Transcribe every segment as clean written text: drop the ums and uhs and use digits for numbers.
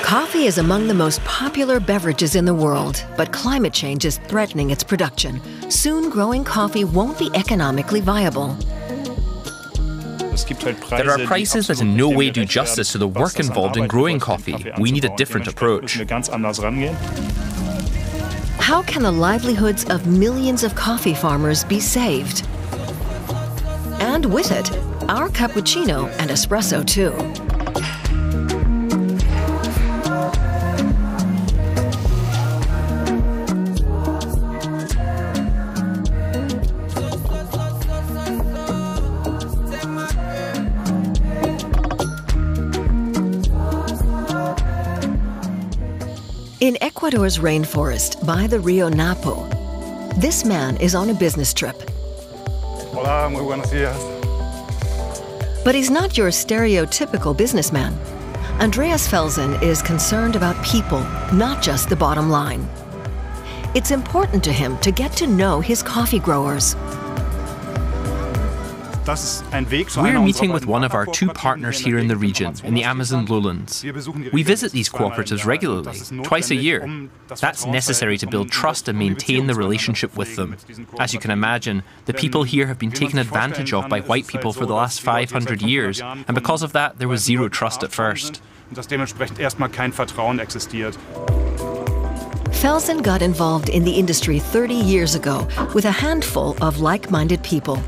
Coffee is among the most popular beverages in the world, but climate change is threatening its production. Soon, growing coffee won't be economically viable. There are prices that in no way do justice to the work involved in growing coffee. We need a different approach. How can the livelihoods of millions of coffee farmers be saved? And with it, our cappuccino and espresso too. In Ecuador's rainforest by the Rio Napo, this man is on a business trip. Hola, muy buenos días. But he's not your stereotypical businessman. Andreas Felsen is concerned about people, not just the bottom line. It's important to him to get to know his coffee growers. We're meeting with one of our two partners here in the region, in the Amazon lowlands. We visit these cooperatives regularly, twice a year. That's necessary to build trust and maintain the relationship with them. As you can imagine, the people here have been taken advantage of by white people for the last 500 years, and because of that, there was zero trust at first. Felsen got involved in the industry 30 years ago with a handful of like-minded people.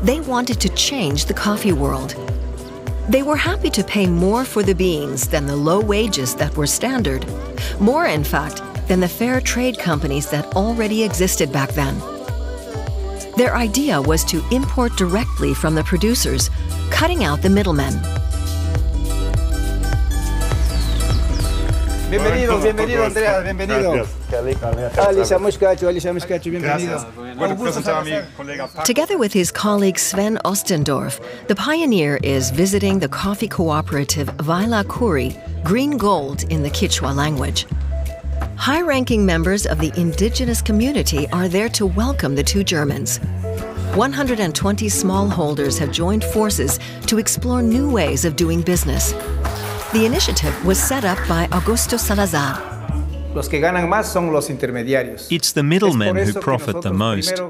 They wanted to change the coffee world. They were happy to pay more for the beans than the low wages that were standard. More, in fact, than the fair trade companies that already existed back then. Their idea was to import directly from the producers, cutting out the middlemen. Bienvenido, bienvenido, Andreas, bienvenido. Alicia Muscacho, bienvenido. Together with his colleague Sven Ostendorf, the pioneer is visiting the coffee cooperative Vaila Kuri, green gold in the Quechua language. High-ranking members of the indigenous community are there to welcome the two Germans. 120 smallholders have joined forces to explore new ways of doing business. The initiative was set up by Augusto Salazar. It's the middlemen who profit the most.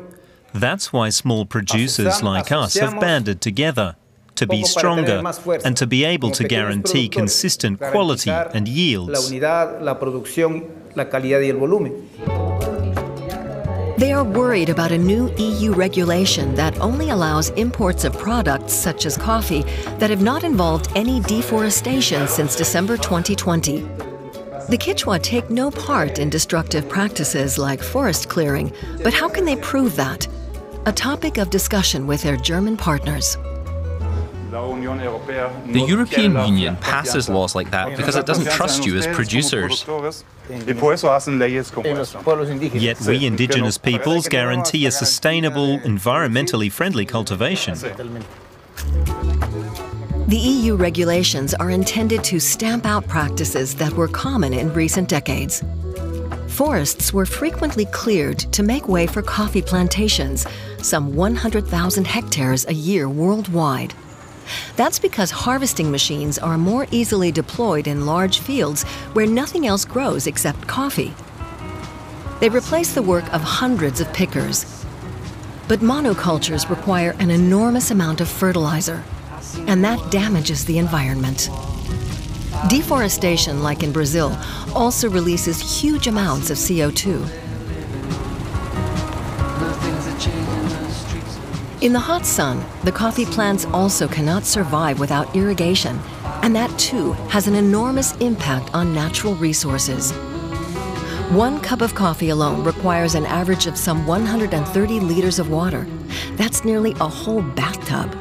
That's why small producers like us have banded together, to be stronger and to be able to guarantee consistent quality and yields. They are worried about a new EU regulation that only allows imports of products such as coffee that have not involved any deforestation since December 2020. The Quechua take no part in destructive practices like forest clearing, but how can they prove that? A topic of discussion with their German partners. The European Union passes laws like that because it doesn't trust you as producers. Yet we indigenous peoples guarantee a sustainable, environmentally friendly cultivation. The EU regulations are intended to stamp out practices that were common in recent decades. Forests were frequently cleared to make way for coffee plantations, some 100,000 hectares a year worldwide. That's because harvesting machines are more easily deployed in large fields where nothing else grows except coffee. They replace the work of hundreds of pickers. But monocultures require an enormous amount of fertilizer, and that damages the environment. Deforestation, like in Brazil, also releases huge amounts of CO2. In the hot sun, the coffee plants also cannot survive without irrigation, and that too has an enormous impact on natural resources. 1 cup of coffee alone requires an average of some 130 liters of water. That's nearly a whole bathtub.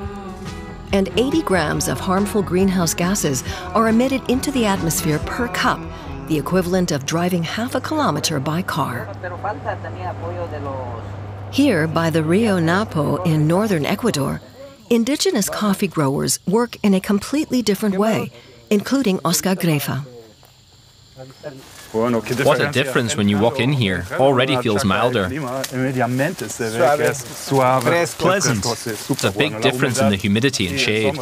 And 80 grams of harmful greenhouse gases are emitted into the atmosphere per cup, the equivalent of driving half a kilometer by car. Here, by the Rio Napo in northern Ecuador, indigenous coffee growers work in a completely different way, including Oscar Grefa. What a difference when you walk in here. Already feels milder. Pleasant. It's a big difference in the humidity and shade.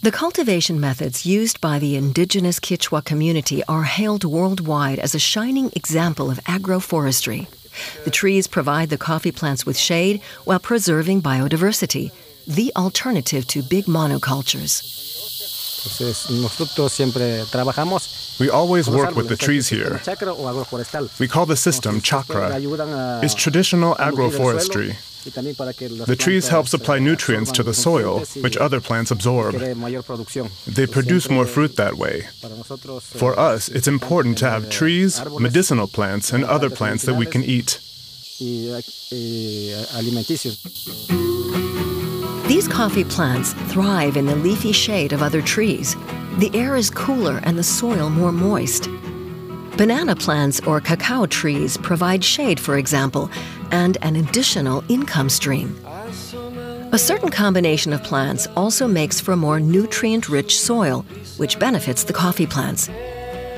The cultivation methods used by the indigenous Quechua community are hailed worldwide as a shining example of agroforestry. The trees provide the coffee plants with shade while preserving biodiversity, the alternative to big monocultures. We always work with the trees here. We call the system chakra. It's traditional agroforestry. The trees help supply nutrients to the soil, which other plants absorb. They produce more fruit that way. For us, it's important to have trees, medicinal plants, and other plants that we can eat. These coffee plants thrive in the leafy shade of other trees. The air is cooler and the soil more moist. Banana plants or cacao trees provide shade, for example, and an additional income stream. A certain combination of plants also makes for more nutrient-rich soil, which benefits the coffee plants.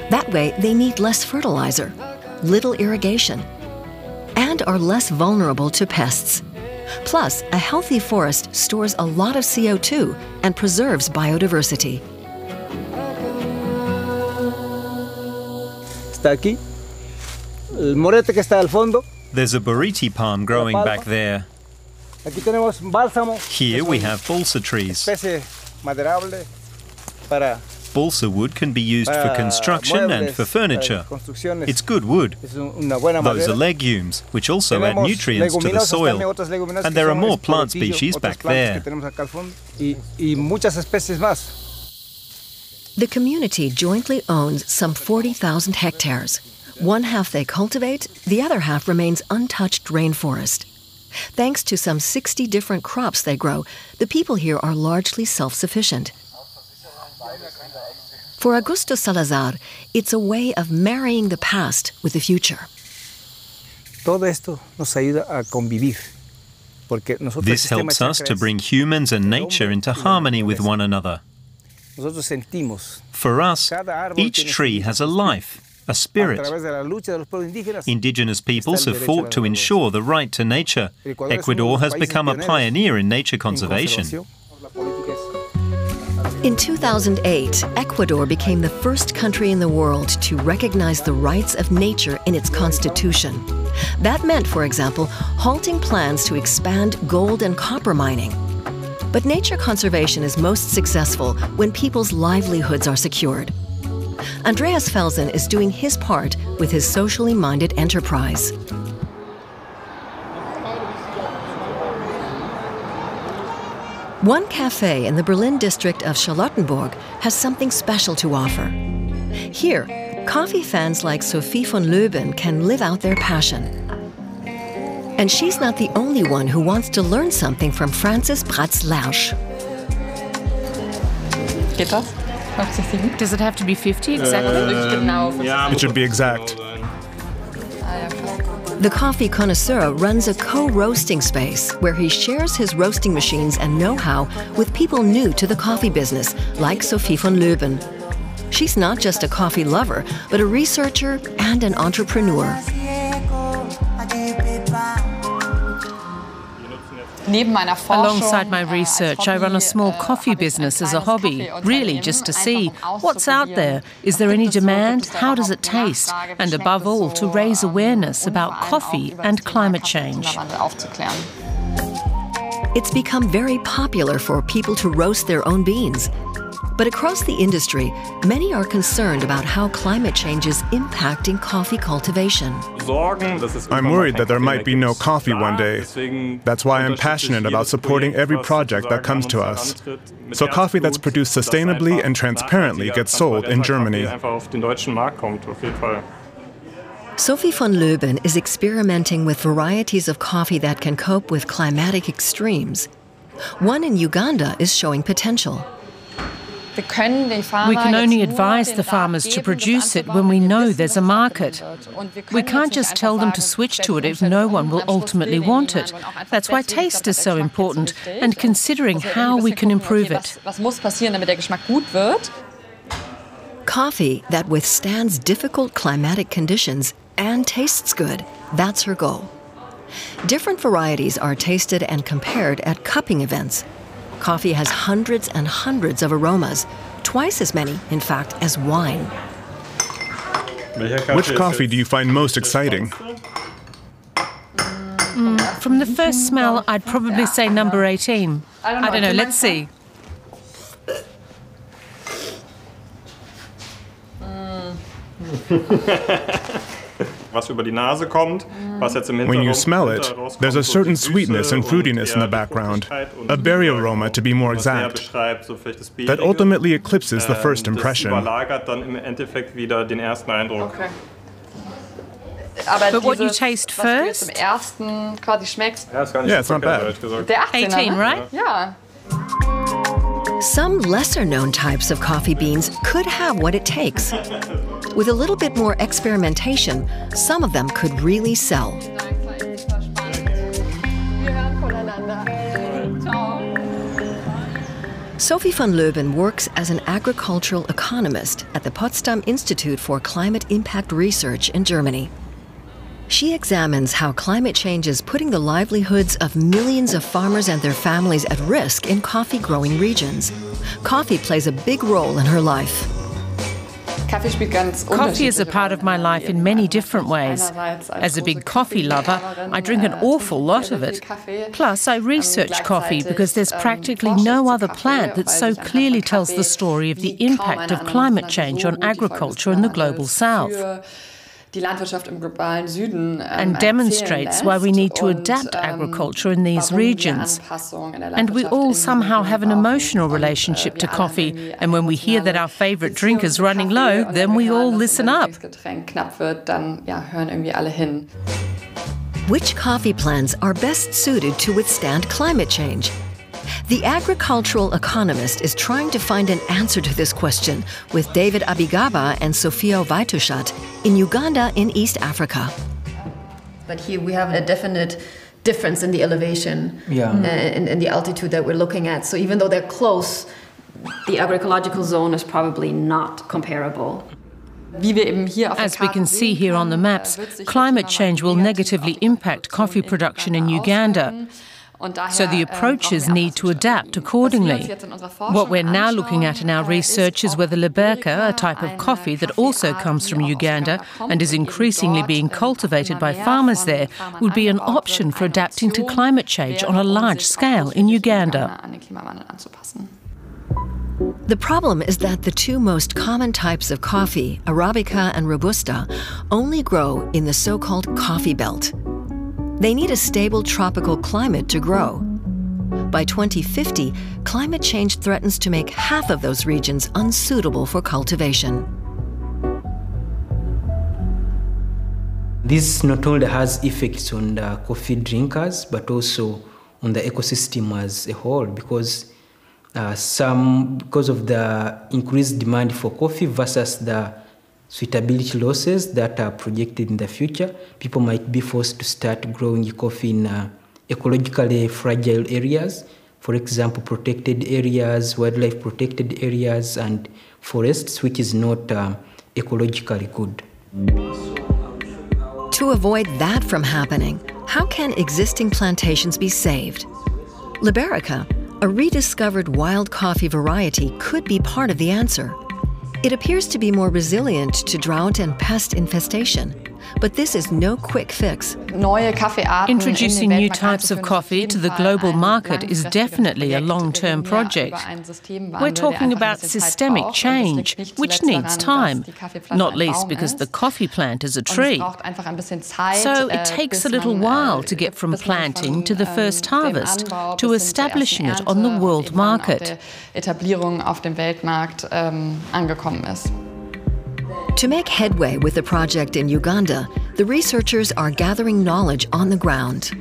That way, they need less fertilizer, little irrigation, and are less vulnerable to pests. Plus, a healthy forest stores a lot of CO2 and preserves biodiversity. There's a buriti palm growing back there. Here we have balsa trees. Balsa wood can be used for construction and for furniture. It's good wood. Those are legumes, which also add nutrients to the soil. And there are more plant species back there. The community jointly owns some 40,000 hectares. One half they cultivate, the other half remains untouched rainforest. Thanks to some 60 different crops they grow, the people here are largely self-sufficient. For Augusto Salazar, it's a way of marrying the past with the future. This helps us to bring humans and nature into harmony with one another. For us, each tree has a life, a spirit. Indigenous peoples have fought to ensure the right to nature. Ecuador has become a pioneer in nature conservation. In 2008, Ecuador became the first country in the world to recognize the rights of nature in its constitution. That meant, for example, halting plans to expand gold and copper mining. But nature conservation is most successful when people's livelihoods are secured. Andreas Felsen is doing his part with his socially minded enterprise. One cafe in the Berlin district of Charlottenburg has something special to offer. Here, coffee fans like Sophie von Löben can live out their passion. And she's not the only one who wants to learn something from Francis Bratz-Lersch. Does it have to be 50 exactly? It should be exact. The coffee connoisseur runs a co-roasting space where he shares his roasting machines and know-how with people new to the coffee business, like Sophie von Löben. She's not just a coffee lover, but a researcher and an entrepreneur. Alongside my research, I run a small coffee business as a hobby, really just to see what's out there. Is there any demand? How does it taste? And above all, to raise awareness about coffee and climate change. It's become very popular for people to roast their own beans. But across the industry, many are concerned about how climate change is impacting coffee cultivation. I'm worried that there might be no coffee one day. That's why I'm passionate about supporting every project that comes to us. So coffee that's produced sustainably and transparently gets sold in Germany. Sophie von Löben is experimenting with varieties of coffee that can cope with climatic extremes. One in Uganda is showing potential. We can only advise the farmers to produce it when we know there's a market. We can't just tell them to switch to it if no one will ultimately want it. That's why taste is so important, and considering how we can improve it. Coffee that withstands difficult climatic conditions and tastes good, that's her goal. Different varieties are tasted and compared at cupping events. Coffee has hundreds and hundreds of aromas, twice as many, in fact, as wine. Which coffee do you find most exciting? From the first smell, I'd probably say number 18. I don't know, let's see. When you smell it, there's a certain sweetness and fruitiness in the background, a berry aroma to be more exact, that ultimately eclipses the first impression. But what you taste first? Yeah, it's not bad. 18, right? Yeah. Some lesser-known types of coffee beans could have what it takes. With a little bit more experimentation, some of them could really sell. Sophie van Leeuwen works as an agricultural economist at the Potsdam Institute for Climate Impact Research in Germany. She examines how climate change is putting the livelihoods of millions of farmers and their families at risk in coffee-growing regions. Coffee plays a big role in her life. Coffee is a part of my life in many different ways. As a big coffee lover, I drink an awful lot of it. Plus, I research coffee because there's practically no other plant that so clearly tells the story of the impact of climate change on agriculture in the global south, and demonstrates why we need to adapt agriculture in these regions. And we all somehow have an emotional relationship to coffee, and when we hear that our favourite drink is running low, then we all listen up. Which coffee plants are best suited to withstand climate change? The agricultural economist is trying to find an answer to this question with David Abigaba and Sophia Waitushat in Uganda in East Africa. But here we have a definite difference in the elevation and the altitude that we're looking at. So even though they're close, the agroecological zone is probably not comparable. As we can see here on the maps, climate change will negatively impact coffee production in Uganda. So the approaches need to adapt accordingly. What we're now looking at in our research is whether Liberica, a type of coffee that also comes from Uganda and is increasingly being cultivated by farmers there, would be an option for adapting to climate change on a large scale in Uganda. The problem is that the two most common types of coffee, Arabica and Robusta, only grow in the so-called coffee belt. They need a stable tropical climate to grow. By 2050, climate change threatens to make half of those regions unsuitable for cultivation. This not only has effects on the coffee drinkers, but also on the ecosystem as a whole, because because of the increased demand for coffee versus the suitability losses that are projected in the future, people might be forced to start growing coffee in ecologically fragile areas, for example, protected areas, wildlife protected areas, and forests, which is not ecologically good. To avoid that from happening, how can existing plantations be saved? Liberica, a rediscovered wild coffee variety, could be part of the answer. It appears to be more resilient to drought and pest infestation, but this is no quick fix. Introducing new types of coffee to the global market is definitely a long-term project. We're talking about systemic change, which needs time, not least because the coffee plant is a tree. So it takes a little while to get from planting to the first harvest, to establishing it on the world market. To make headway with the project in Uganda, the researchers are gathering knowledge on the ground.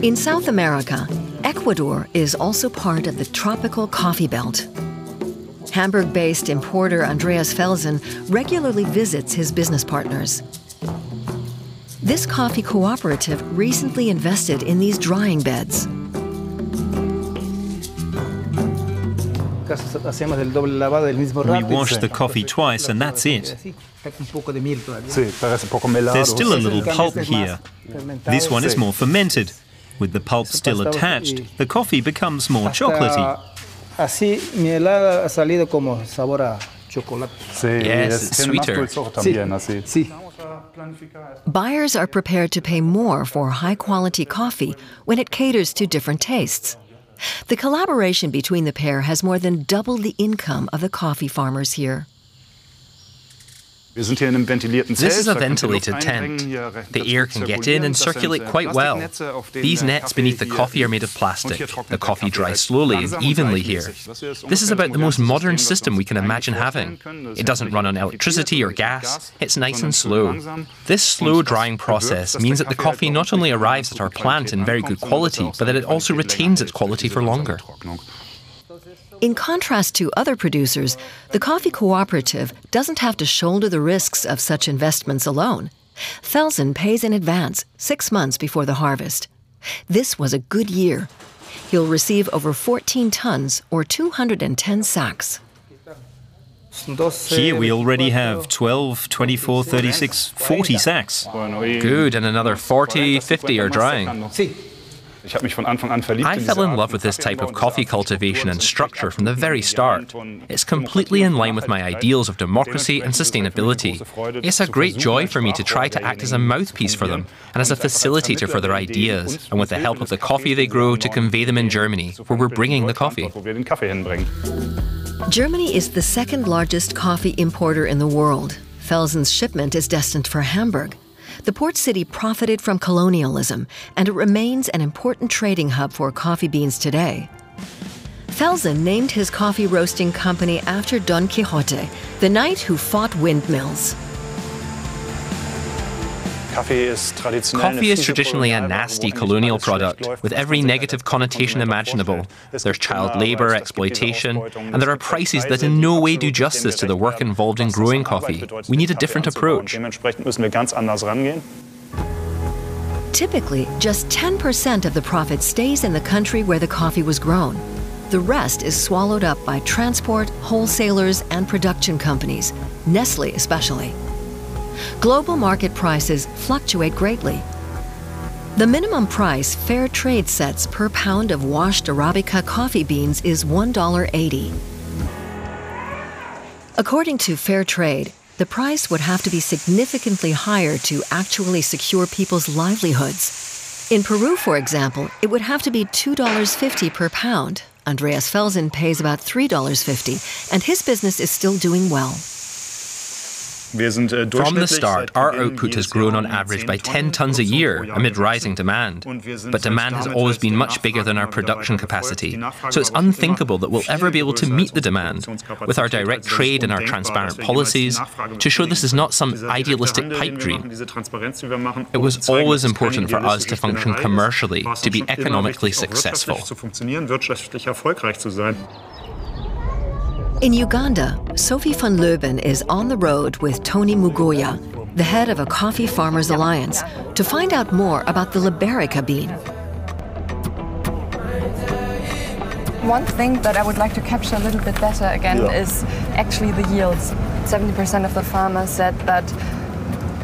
In South America, Ecuador is also part of the tropical coffee belt. Hamburg-based importer Andreas Felsen regularly visits his business partners. This coffee cooperative recently invested in these drying beds. We wash the coffee twice and that's it. There's still a little pulp here. This one is more fermented. With the pulp still attached, the coffee becomes more chocolatey. Yes, it's sweeter. Buyers are prepared to pay more for high-quality coffee when it caters to different tastes. The collaboration between the pair has more than doubled the income of the coffee farmers here. This is a ventilated tent. The air can get in and circulate quite well. These nets beneath the coffee are made of plastic. The coffee dries slowly and evenly here. This is about the most modern system we can imagine having. It doesn't run on electricity or gas. It's nice and slow. This slow drying process means that the coffee not only arrives at our plant in very good quality, but that it also retains its quality for longer. In contrast to other producers, the coffee cooperative doesn't have to shoulder the risks of such investments alone. Felsen pays in advance, 6 months before the harvest. This was a good year. He'll receive over 14 tons, or 210 sacks. Here we already have 12, 24, 36, 40 sacks. Good, and another 40, 50 are drying. I fell in love with this type of coffee cultivation and structure from the very start. It's completely in line with my ideals of democracy and sustainability. It's a great joy for me to try to act as a mouthpiece for them and as a facilitator for their ideas, and with the help of the coffee they grow to convey them in Germany, where we're bringing the coffee. Germany is the second largest coffee importer in the world. Felsen's shipment is destined for Hamburg. The port city profited from colonialism, and it remains an important trading hub for coffee beans today. Felsen named his coffee roasting company after Don Quixote, the knight who fought windmills. Coffee is traditionally a nasty colonial product, with every negative connotation imaginable. There's child labour, exploitation, and there are prices that in no way do justice to the work involved in growing coffee. We need a different approach. Typically, just 10% of the profit stays in the country where the coffee was grown. The rest is swallowed up by transport, wholesalers, and production companies, Nestle especially. Global market prices fluctuate greatly. The minimum price fair trade sets per pound of washed Arabica coffee beans is $1.80. According to fair trade, the price would have to be significantly higher to actually secure people's livelihoods. In Peru, for example, it would have to be $2.50 per pound. Andreas Felsen pays about $3.50, and his business is still doing well. From the start, our output has grown on average by 10 tons a year amid rising demand. But demand has always been much bigger than our production capacity, so it's unthinkable that we'll ever be able to meet the demand. With our direct trade and our transparent policies, to show this is not some idealistic pipe dream. It was always important for us to function commercially, to be economically successful. In Uganda, Sophie van Leuben is on the road with Tony Mugoya, the head of a Coffee Farmers Alliance, to find out more about the Liberica bean. One thing that I would like to capture a little bit better again is actually the yields. 70% of the farmers said that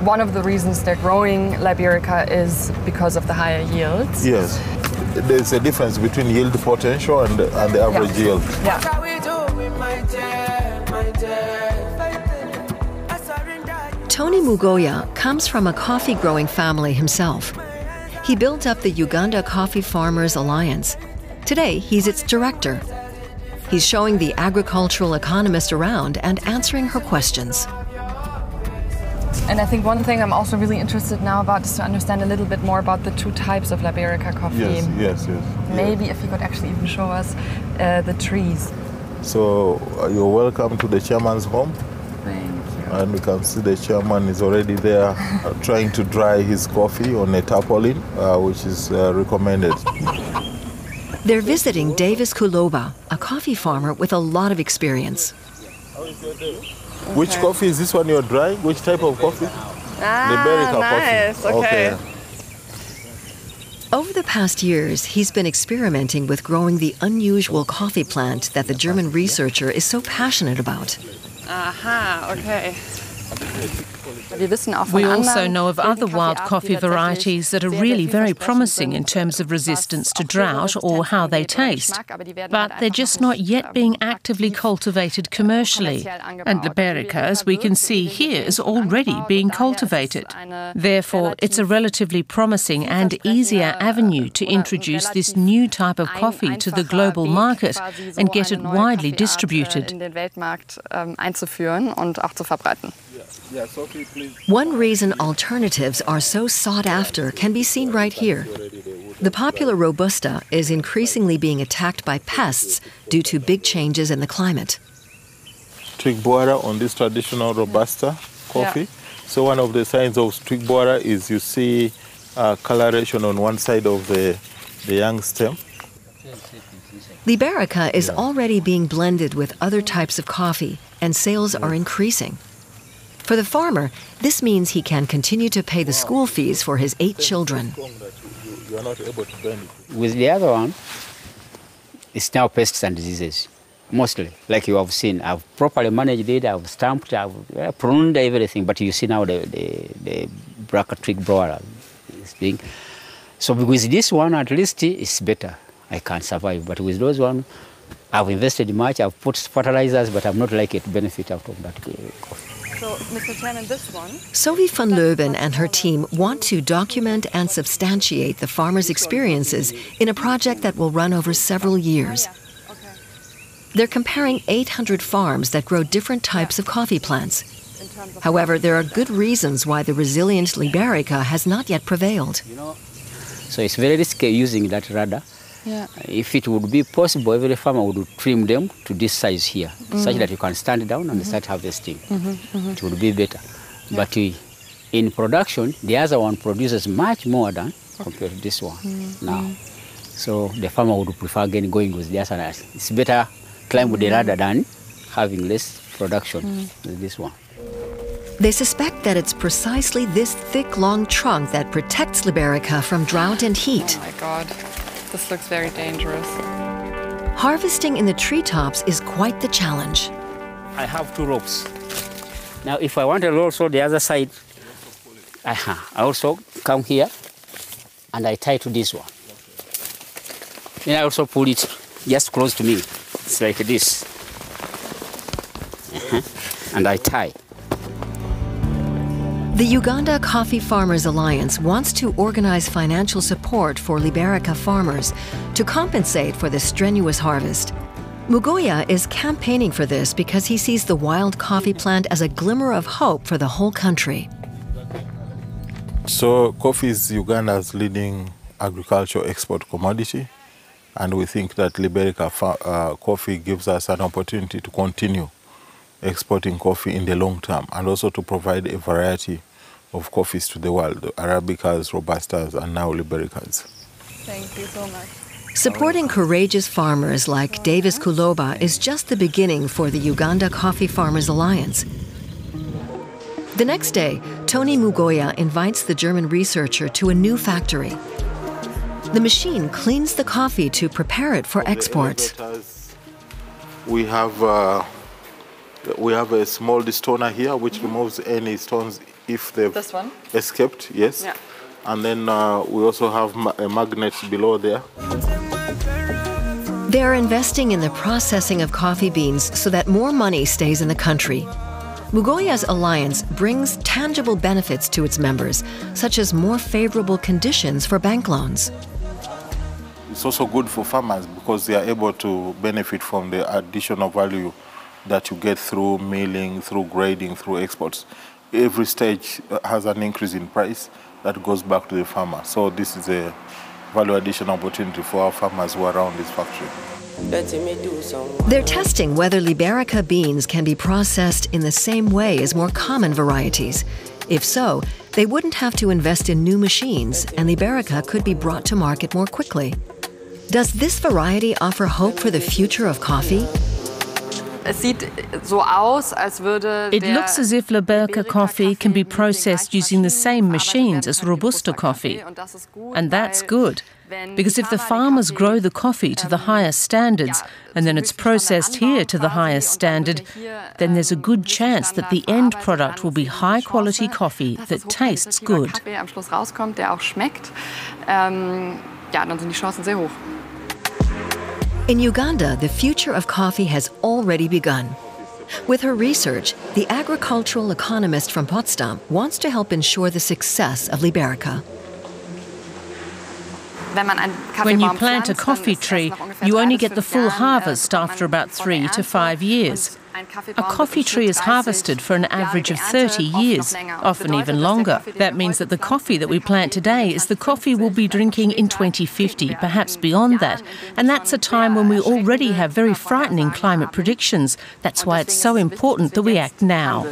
one of the reasons they're growing Liberica is because of the higher yields. Yes, there's a difference between yield potential and the average yield. Yeah. Tony Mugoya comes from a coffee-growing family himself. He built up the Uganda Coffee Farmers Alliance. Today, he's its director. He's showing the agricultural economist around and answering her questions. And I think one thing I'm also really interested now about is to understand a little bit more about the two types of Liberica coffee. Yes. Maybe if you could actually even show us the trees. So you're welcome to the chairman's home. Thank you. And we can see the chairman is already there trying to dry his coffee on a tarpaulin, which is recommended. They're visiting Davis Kuloba, a coffee farmer with a lot of experience. Which coffee is this one you're drying? Which type of coffee? Liberica nice. Coffee. Okay. Over the past years, he's been experimenting with growing the unusual coffee plant that the German researcher is so passionate about. Aha, okay. We also know of other wild coffee varieties that are really very promising in terms of resistance to drought or how they taste, but they're just not yet being actively cultivated commercially. And Liberica, as we can see here, is already being cultivated. Therefore, it's a relatively promising and easier avenue to introduce this new type of coffee to the global market and get it widely distributed. One reason alternatives are so sought after can be seen right here. The popular Robusta is increasingly being attacked by pests due to big changes in the climate. Twig borer on this traditional Robusta coffee. Yeah. So one of the signs of twig borer is you see coloration on one side of the young stem. Liberica is already being blended with other types of coffee, and sales are increasing. For the farmer, this means he can continue to pay the school fees for his 8 children. With the other one, it's now pests and diseases, mostly. Like you have seen, I've properly managed it, I've stamped, I've pruned everything, but you see now the black twig borer is being. So with this one, at least, it's better. I can survive. But with those one, I've invested much, I've put fertilizers, but I'm not likely to benefit out of that coffee. So, Mr. Chairman, this one... Sophie van Leuven and her team want to document and substantiate the farmers' experiences in a project that will run over several years. They're comparing 800 farms that grow different types of coffee plants. However, there are good reasons why the resilient Liberica has not yet prevailed. So it's very risky using that radar. Yeah. If it would be possible, every farmer would trim them to this size here, such that you can stand down and start harvesting. It would be better. Yeah. But in production, the other one produces much more than compared to this one now. So the farmer would prefer again going with the other. It's better climb with the ladder than having less production with this one. They suspect that it's precisely this thick, long trunk that protects Liberica from drought and heat. Oh my God. This looks very dangerous. Harvesting in the treetops is quite the challenge. I have 2 ropes. Now, if I want to also the other side, I also come here and I tie to this one. Then I also pull it just close to me. It's like this. And I tie. The Uganda Coffee Farmers Alliance wants to organize financial support for Liberica farmers to compensate for the strenuous harvest. Mugoya is campaigning for this because he sees the wild coffee plant as a glimmer of hope for the whole country. So coffee is Uganda's leading agricultural export commodity, and we think that Liberica coffee gives us an opportunity to continue exporting coffee in the long term, and also to provide a variety of coffees to the world, Arabicas, Robustas, and now Libericas. Thank you so much. Supporting courageous farmers like Davis Kuloba is just the beginning for the Uganda Coffee Farmers Alliance. The next day, Tony Mugoya invites the German researcher to a new factory. The machine cleans the coffee to prepare it for export. We have a small destoner here which removes any stones if they've escaped, yes. Yeah. And then we also have a magnet below there. They are investing in the processing of coffee beans so that more money stays in the country. Mugoya's alliance brings tangible benefits to its members, such as more favorable conditions for bank loans. It's also good for farmers because they are able to benefit from the additional value that you get through milling, through grading, through exports. Every stage has an increase in price that goes back to the farmer. So this is a value addition opportunity for our farmers who are around this factory. They're testing whether Liberica beans can be processed in the same way as more common varieties. If so, they wouldn't have to invest in new machines, and Liberica could be brought to market more quickly. Does this variety offer hope for the future of coffee? It looks as if Liberica coffee can be processed using the same machines as Robusta coffee. And that's good, because if the farmers grow the coffee to the highest standards and then it's processed here to the highest standard, then there's a good chance that the end product will be high-quality coffee that tastes good. In Uganda, the future of coffee has already begun. With her research, the agricultural economist from Potsdam wants to help ensure the success of Liberica. When you plant a coffee tree, you only get the full harvest after about 3 to 5 years. A coffee tree is harvested for an average of 30 years, often even longer. That means that the coffee that we plant today is the coffee we'll be drinking in 2050, perhaps beyond that. And that's a time when we already have very frightening climate predictions. That's why it's so important that we act now.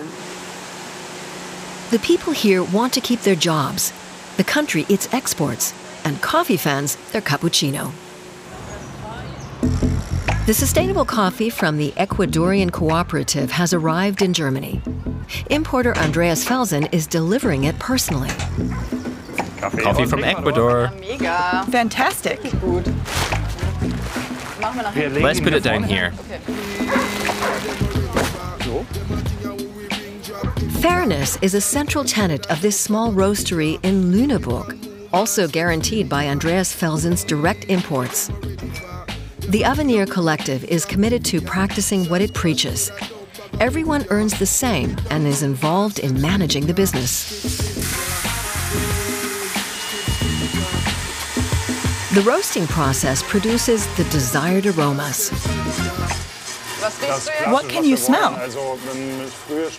The people here want to keep their jobs, the country its exports, and coffee fans their cappuccino. The sustainable coffee from the Ecuadorian cooperative has arrived in Germany. Importer Andreas Felsen is delivering it personally. Coffee from Ecuador. Fantastic. Let's put it down here. Fairness is a central tenet of this small roastery in Lüneburg, also guaranteed by Andreas Felsen's direct imports. The Avenir Collective is committed to practicing what it preaches. Everyone earns the same and is involved in managing the business. The roasting process produces the desired aromas. What can you smell?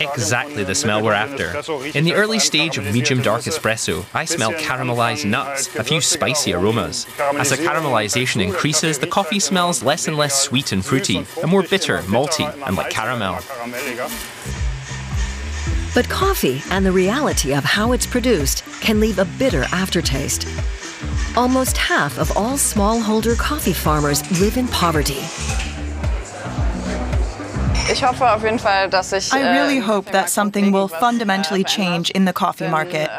Exactly the smell we're after. In the early stage of medium dark espresso, I smell caramelized nuts, a few spicy aromas. As the caramelization increases, the coffee smells less and less sweet and fruity, and more bitter, malty, and like caramel. But coffee and the reality of how it's produced can leave a bitter aftertaste. Almost half of all smallholder coffee farmers live in poverty. I really hope that something will fundamentally change in the coffee market,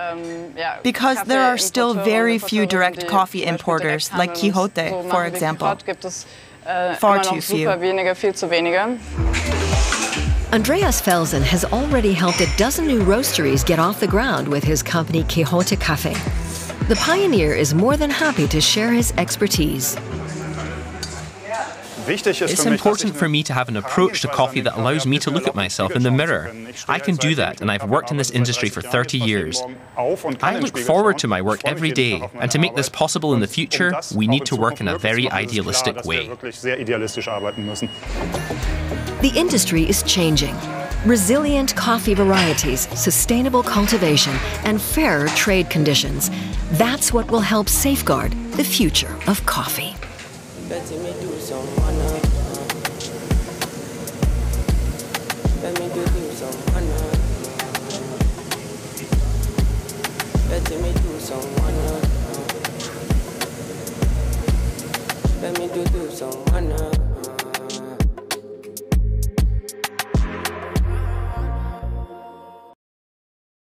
because there are still very few direct coffee importers, like Quixote, for example. Far too few. Andreas Felsen has already helped a dozen new roasteries get off the ground with his company Quixote Cafe. The pioneer is more than happy to share his expertise. It's important for me to have an approach to coffee that allows me to look at myself in the mirror. I can do that, and I've worked in this industry for 30 years. I look forward to my work every day, and to make this possible in the future, we need to work in a very idealistic way. The industry is changing. Resilient coffee varieties, sustainable cultivation, and fairer trade conditions. That's what will help safeguard the future of coffee. Let me do some Let me do some Let me do some Let me do some